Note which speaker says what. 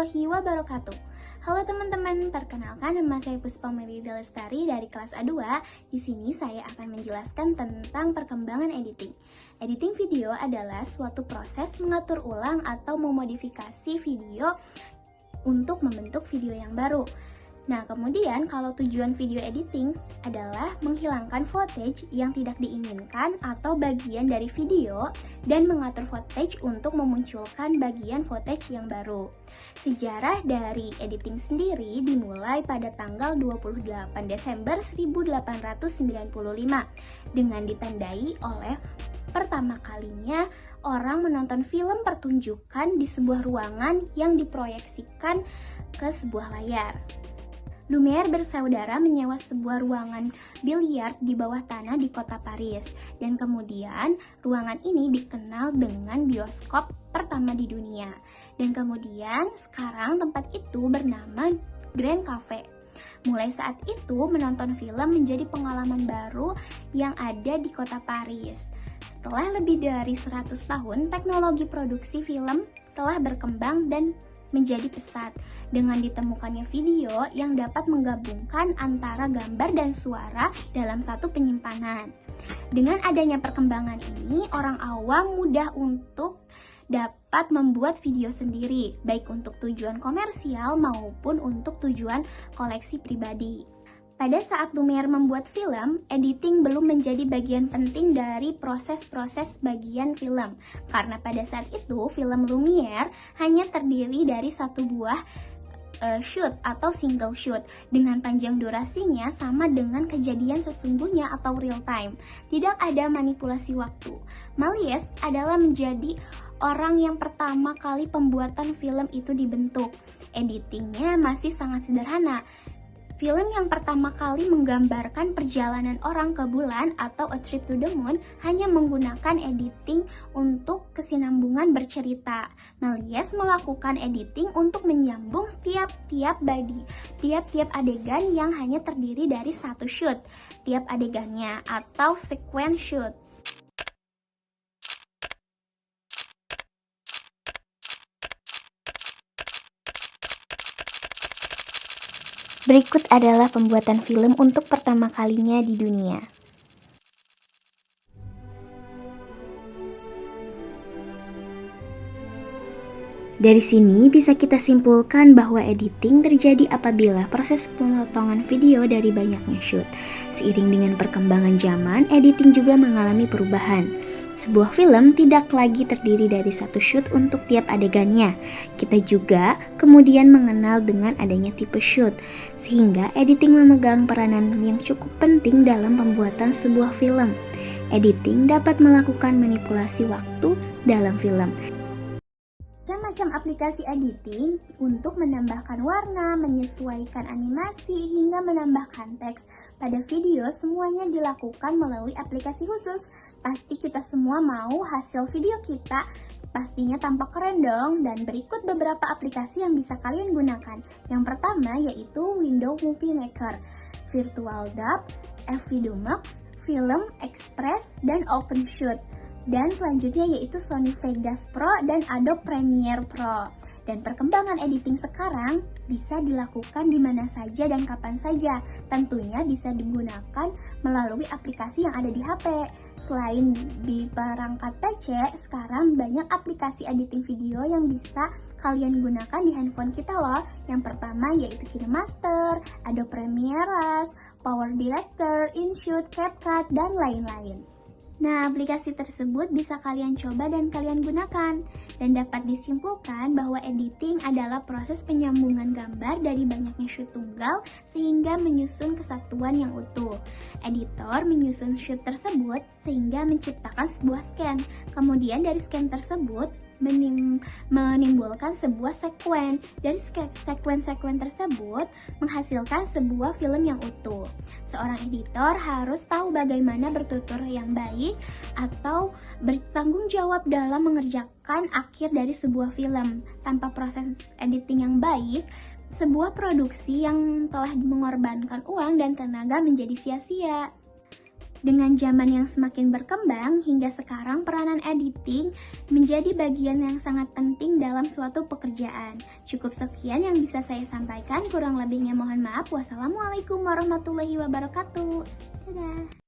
Speaker 1: warahmatullahi wabarakatuh. Halo teman-teman, perkenalkan nama saya Puspa Melida Lestari dari kelas A2. Di sini saya akan menjelaskan tentang perkembangan editing. Editing video adalah suatu proses mengatur ulang atau memodifikasi video untuk membentuk video yang baru. Nah, kemudian kalau tujuan video editing adalah menghilangkan footage yang tidak diinginkan atau bagian dari video dan mengatur footage untuk memunculkan bagian footage yang baru. Sejarah dari editing sendiri dimulai pada tanggal 28 Desember 1895 dengan ditandai oleh pertama kalinya orang menonton film pertunjukan di sebuah ruangan yang diproyeksikan ke sebuah layar. Lumière bersaudara menyewa sebuah ruangan biliar di bawah tanah di kota Paris, dan kemudian ruangan ini dikenal dengan bioskop pertama di dunia. Dan kemudian sekarang tempat itu bernama Grand Cafe. Mulai saat itu menonton film menjadi pengalaman baru yang ada di kota Paris. Setelah lebih dari 100 tahun, teknologi produksi film telah berkembang dan menjadi pesat dengan ditemukannya video yang dapat menggabungkan antara gambar dan suara dalam satu penyimpanan. Dengan adanya perkembangan ini, orang awam mudah untuk dapat membuat video sendiri, baik untuk tujuan komersial maupun untuk tujuan koleksi pribadi. Pada saat Lumière membuat film, editing belum menjadi bagian penting dari proses-proses bagian film. Karena pada saat itu, film Lumière hanya terdiri dari satu buah shoot atau single shoot dengan panjang durasinya sama dengan kejadian sesungguhnya atau real time. Tidak ada manipulasi waktu. Méliès adalah menjadi orang yang pertama kali pembuatan film itu dibentuk. Editingnya masih sangat sederhana. Film yang pertama kali menggambarkan perjalanan orang ke bulan atau A Trip to the Moon hanya menggunakan editing untuk kesinambungan bercerita. Méliès melakukan editing untuk menyambung tiap-tiap adegan yang hanya terdiri dari satu shoot, tiap adegannya atau sequence shoot. Berikut adalah pembuatan film untuk pertama kalinya di dunia. Dari sini bisa kita simpulkan bahwa editing terjadi apabila proses pemotongan video dari banyaknya shoot. Seiring dengan perkembangan zaman, editing juga mengalami perubahan. Sebuah film tidak lagi terdiri dari satu shoot untuk tiap adegannya. Kita juga kemudian mengenal dengan adanya tipe shoot, sehingga editing memegang peranan yang cukup penting dalam pembuatan sebuah film. Editing dapat melakukan manipulasi waktu dalam film. Macam-macam aplikasi editing untuk menambahkan warna, menyesuaikan animasi, hingga menambahkan teks pada video, semuanya dilakukan melalui aplikasi khusus. Pasti kita semua mau hasil video kita pastinya tampak keren dong, dan berikut beberapa aplikasi yang bisa kalian gunakan. Yang pertama yaitu Windows Movie Maker, Virtual Dub, F-Video Max, Film Express, dan OpenShoot. Dan selanjutnya yaitu Sony Vegas Pro dan Adobe Premiere Pro. Dan perkembangan editing sekarang bisa dilakukan di mana saja dan kapan saja. Tentunya bisa digunakan melalui aplikasi yang ada di HP. Selain di perangkat PC, sekarang banyak aplikasi editing video yang bisa kalian gunakan di handphone kita loh. Yang pertama yaitu KineMaster, Adobe Premiere, Power Director, InShoot, CapCut, dan lain-lain. Nah, aplikasi tersebut bisa kalian coba dan kalian gunakan. Dan dapat disimpulkan bahwa editing adalah proses penyambungan gambar dari banyaknya shoot tunggal sehingga menyusun kesatuan yang utuh. Editor menyusun shoot tersebut sehingga menciptakan sebuah scan. Kemudian dari scan tersebut menimbulkan sebuah sekuen. Dari sekuen-sekuen tersebut menghasilkan sebuah film yang utuh. Seorang editor harus tahu bagaimana bertutur yang baik atau bertanggung jawab dalam mengerjakan akhir dari sebuah film. Tanpa proses editing yang baik, sebuah produksi yang telah mengorbankan uang dan tenaga menjadi sia-sia. Dengan zaman yang semakin berkembang, hingga sekarang peranan editing menjadi bagian yang sangat penting dalam suatu pekerjaan. Cukup sekian yang bisa saya sampaikan, kurang lebihnya mohon maaf. Wassalamualaikum warahmatullahi wabarakatuh. Dadah.